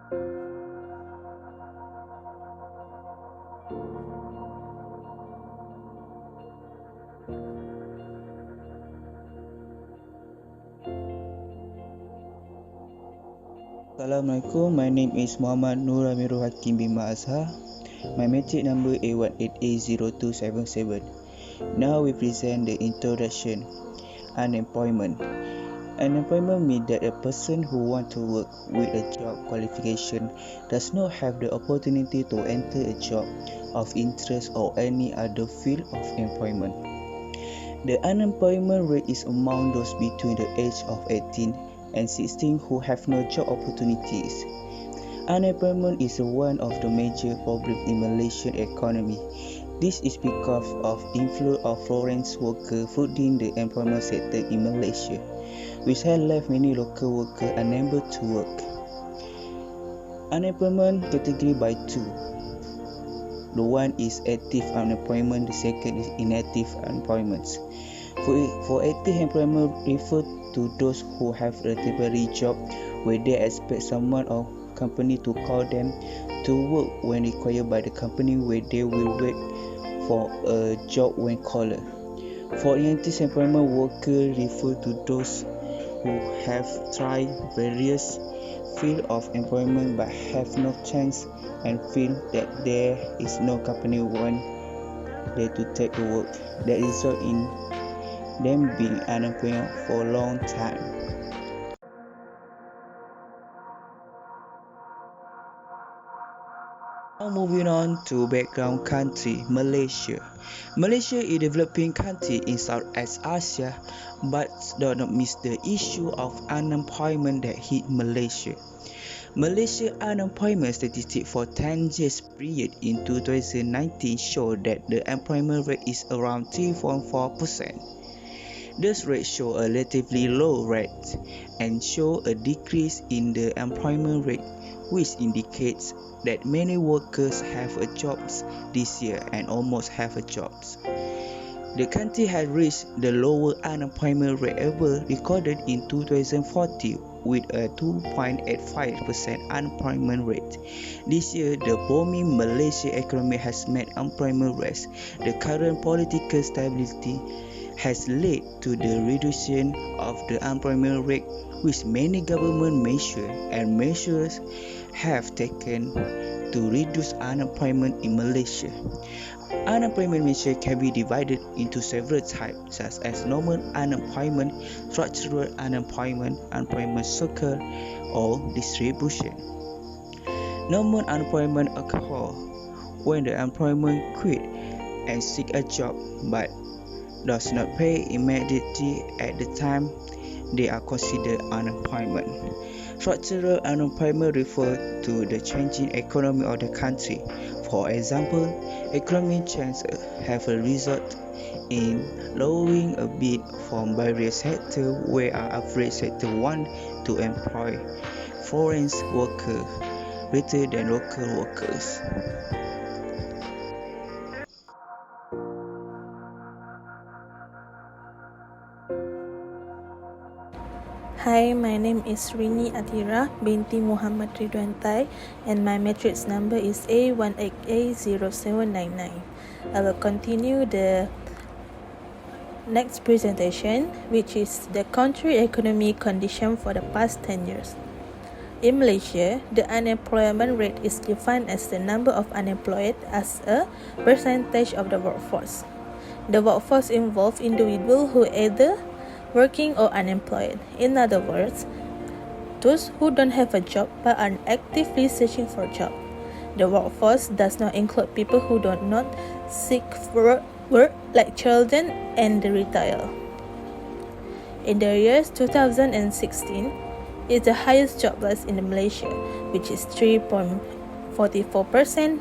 Assalamualaikum, my name is Muhammad Nur Amirul Hakim bin Azhar. My matric number A1880277. Now we present the introduction. Unemployment. Unemployment means that a person who wants to work with a job qualification does not have the opportunity to enter a job of interest or any other field of employment. The unemployment rate is among those between the age of 18 and 16 who have no job opportunities. Unemployment is one of the major problems in Malaysian economy. This is because of inflow of foreign workers flooding the employment sector in Malaysia, which has left many local workers unable to work. Unemployment category by two. The one is active unemployment, the second is inactive unemployment. For active employment refer to those who have a temporary job where they expect someone or company to call them to work when required by the company, where they will wait for a job when called. For inactive employment worker refer to those who have tried various fields of employment but have no chance and feel that there is no company want them to take the work, that result in them being unemployed for a long time. Now moving on to background country, Malaysia. Malaysia is a developing country in Southeast Asia, but do not miss the issue of unemployment that hit Malaysia. Malaysia unemployment statistics for 10 years period in 2019 show that the employment rate is around 3.4%. This rate show a relatively low rate and show a decrease in the employment rate, which indicates that many workers have a jobs this year and almost have a jobs. The country has reached the lower unemployment rate ever recorded in 2040 with a 2.85% unemployment rate. This year, the booming Malaysia economy has met employment rates. The current political stability has led to the reduction of the unemployment rate, which many government measures have taken to reduce unemployment in Malaysia. Unemployment measures can be divided into several types, such as normal unemployment, structural unemployment, employment circle, or distribution. Normal unemployment occurs when the employment quit and seek a job but does not pay immediately at the time they are considered unemployment. Structural unemployment refers to the changing economy of the country. For example, economic changes have a result in lowering a bid from various sectors where our average sector want to employ foreign workers rather than local workers. Hi, my name is Rini Atira binti Muhammad Ridwan Tai and my matrix number is A1880799. I will continue the next presentation, which is the country economy condition for the past 10 years. In Malaysia, the unemployment rate is defined as the number of unemployed as a percentage of the workforce. The workforce involves individuals who either working or unemployed. In other words, those who don't have a job but are actively searching for a job. The workforce does not include people who do not seek for work, like children and the retired. In the years 2016, is the highest job loss in Malaysia, which is 3.44%,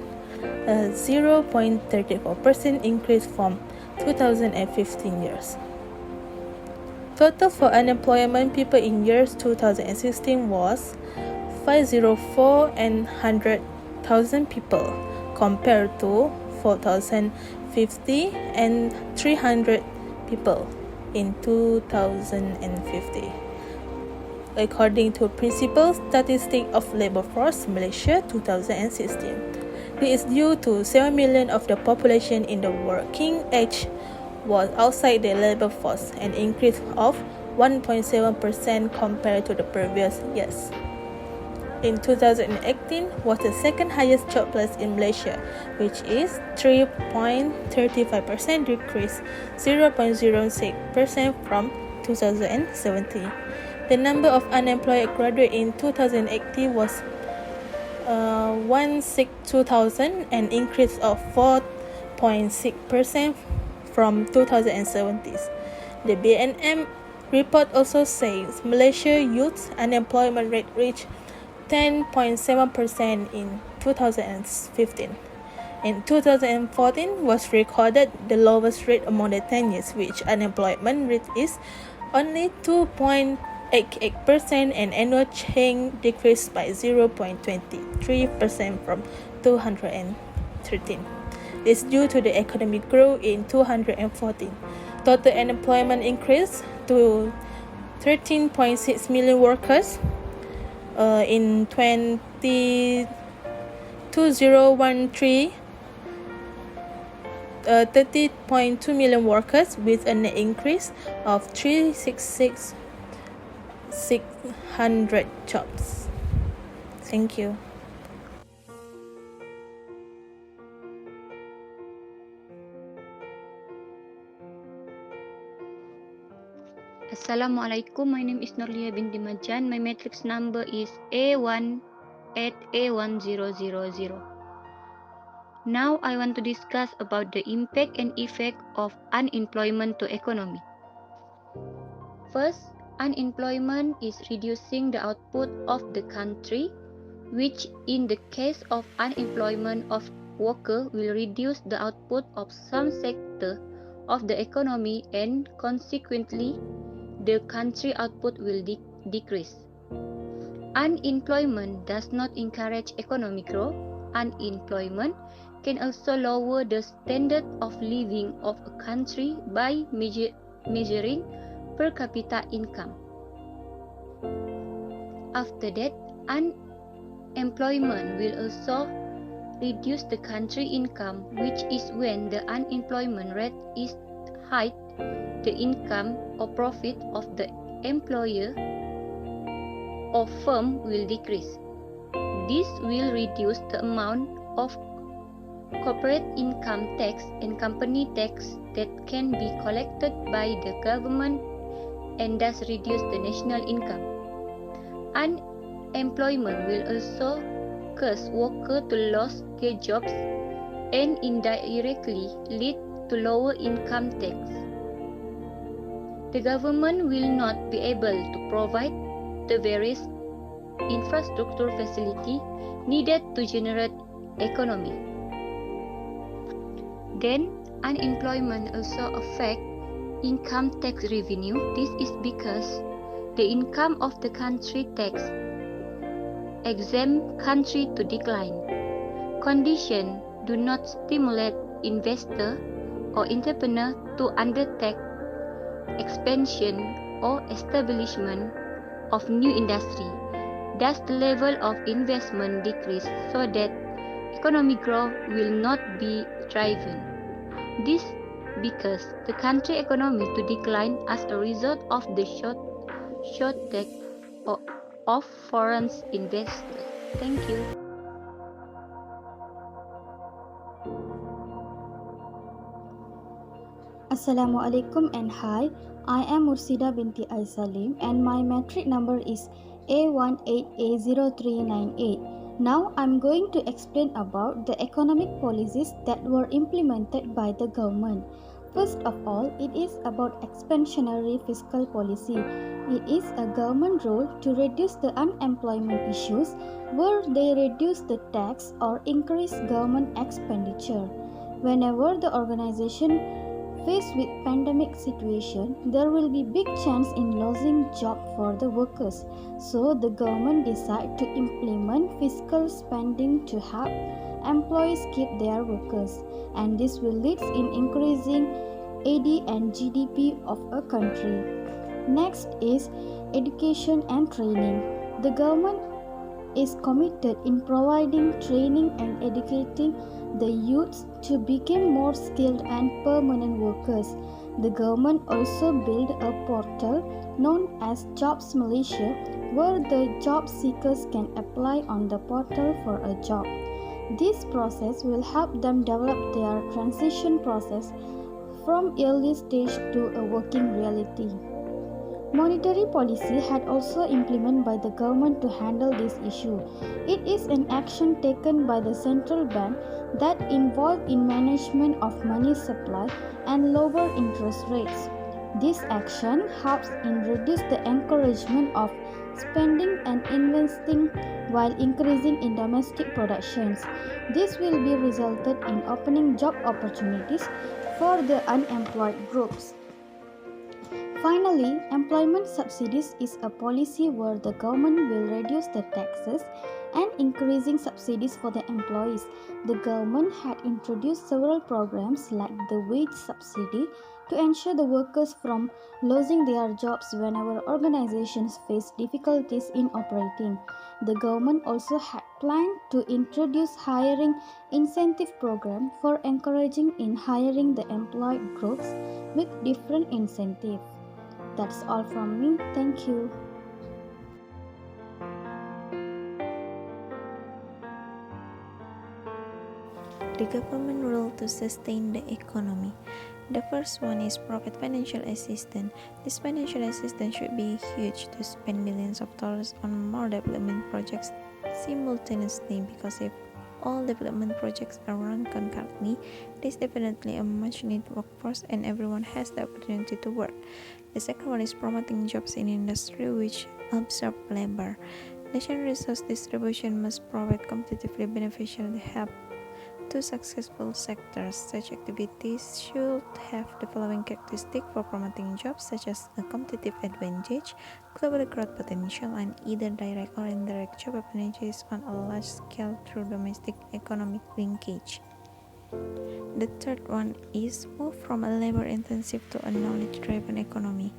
a 0.34% increase from 2015 years. Total for unemployment people in years 2016 was 504 and 100,000 people compared to 4,050 and 300 people in 2015. according to Principal Statistic of Labour Force Malaysia 2016. This is due to 7 million of the population in the working age was outside the labour force, an increase of 1.7% compared to the previous years. In 2018 was the second highest jobless in Malaysia, which is 3.35% decrease, 0.06% from 2017. The number of unemployed graduates in 2018 was 162,000, an increase of 4.6% from 2017. The BNM report also says Malaysia youth unemployment rate reached 10.7% in 2015. In 2014 was recorded the lowest rate among the 10 years, which unemployment rate is only 2.88% and annual change decreased by 0.23% from 2013. This is due to the economic growth in 2014. Total unemployment increased to 13.6 million workers in 2013. 30.2 million workers with a net increase of 366,600 jobs. Thank you. Assalamualaikum, my name is Nurlia binti Majan. My matrix number is A1 at A1000. Now I want to discuss about the impact and effect of unemployment to economy. First, unemployment is reducing the output of the country, which in the case of unemployment of worker will reduce the output of some sector of the economy and consequently the country output will decrease. Unemployment does not encourage economic growth. Unemployment can also lower the standard of living of a country by measuring per capita income. After that, unemployment will also reduce the country income, which is when the unemployment rate is high, the income or profit of the employer or firm will decrease. This will reduce the amount of corporate income tax and company tax that can be collected by the government and thus reduce the national income. Unemployment will also cause workers to lose their jobs and indirectly lead to lower income tax. The government will not be able to provide the various infrastructure facility needed to generate economy. Then, unemployment also affect income tax revenue. This is because the income of the country tax exempt country to decline. Conditions do not stimulate investor or entrepreneur to undertake expansion or establishment of new industry. Thus, the level of investment decrease so that economic growth will not be driven. This because the country economy to decline as a result of the shortage of foreign investors. Thank you. Assalamualaikum and hi, I am Mursida binti Aisalim and my matric number is A18A0398. Now I'm going to explain about the economic policies that were implemented by the government. First of all, it is about expansionary fiscal policy. It is a government role to reduce the unemployment issues where they reduce the tax or increase government expenditure. Whenever the organization faced with pandemic situation, there will be big chance in losing job for the workers. So the government decide to implement fiscal spending to help employees keep their workers, and this will lead in increasing AD and GDP of a country. Next is education and training. The government is committed in providing training and educating the youths to become more skilled and permanent workers. The government also built a portal known as Jobs Malaysia, where the job seekers can apply on the portal for a job. This process will help them develop their transition process from early stage to a working reality. Monetary policy had also implemented by the government to handle this issue. It is an action taken by the central bank that involved in management of money supply and lower interest rates. This action helps in reduce the encouragement of spending and investing while increasing in domestic productions. This will be resulted in opening job opportunities for the unemployed groups. Finally, employment subsidies is a policy where the government will reduce the taxes and increasing subsidies for the employees. The government had introduced several programs like the wage subsidy to ensure the workers from losing their jobs whenever organizations face difficulties in operating. The government also had planned to introduce hiring incentive program for encouraging in hiring the employed groups with different incentives. That's all from me. Thank you. The government role to sustain the economy. The first one is provide financial assistance. This financial assistance should be huge to spend millions of dollars on more development projects simultaneously, because if all development projects are run concurrently, there is definitely a much needed workforce and everyone has the opportunity to work. The second one is promoting jobs in industry which absorb labor. National resource distribution must provide competitively beneficial help to successful sectors. Such activities should have the following characteristics for promoting jobs, such as a competitive advantage, global growth potential, and either direct or indirect job opportunities on a large scale through domestic economic linkage. The third one is move from a labor-intensive to a knowledge-driven economy.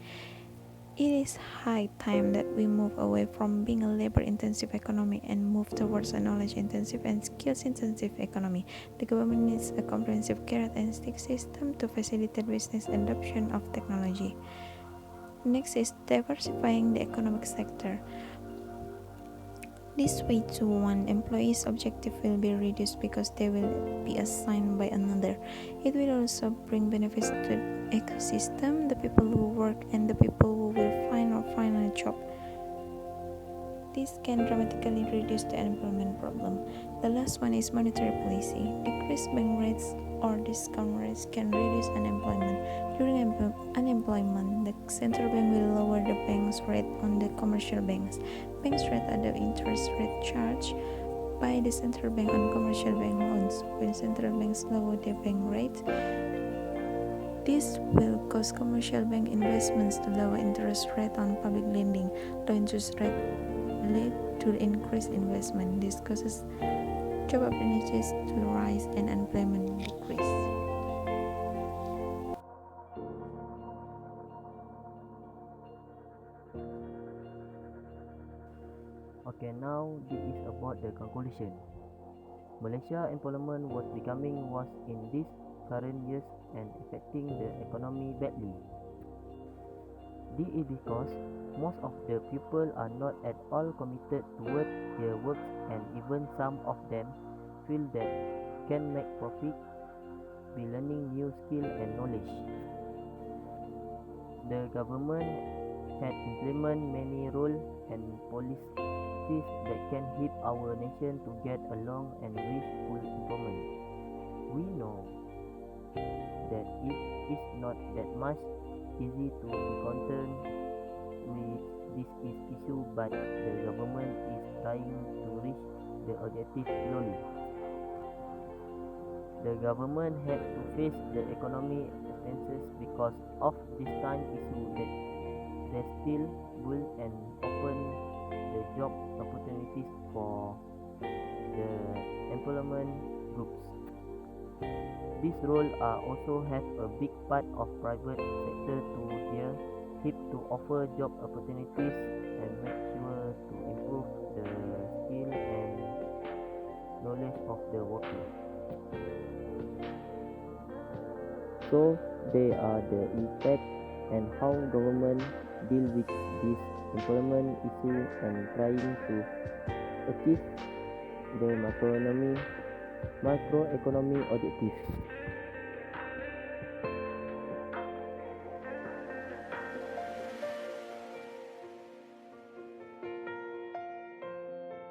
It is high time that we move away from being a labor-intensive economy and move towards a knowledge-intensive and skills-intensive economy. The government needs a comprehensive carrot and stick system to facilitate business adoption of technology. Next is diversifying the economic sector. This way too, one employee's objective will be reduced because they will be assigned by another. It will also bring benefits to the ecosystem, the people who work and the people who will find a job. This can dramatically reduce the unemployment problem. The last one is monetary policy. Decreased bank rates or discount rates can reduce unemployment. During unemployment, the central bank will lower the bank's rate on the commercial banks. Banks rate are the interest rate charged by the central bank on commercial bank loans. When central banks lower their bank rate, this will cause commercial bank investments to lower interest rate on public lending. Low interest rate lead to increased investment. This causes job opportunities to rise and unemployment decrease. Okay, now this is about the conclusion. Malaysia employment was becoming worse in these current years and affecting the economy badly. This is because most of the people are not at all committed towards their work, and even some of them feel that can make profit by learning new skill and knowledge. The government had implemented many rules and policies that can help our nation to get along and reach full employment. We know that it is not that much easy to be concerned with this issue, but the government is trying to reach the objective slowly. The government had to face the economic expenses because of this kind issue that they still build and open the job opportunities for the employment groups. These roles also have a big part of private sector to help to offer job opportunities and make sure to improve the skill and knowledge of the workers. So they are the impact and how government deal with this employment issue and trying to achieve the macroeconomy objectives.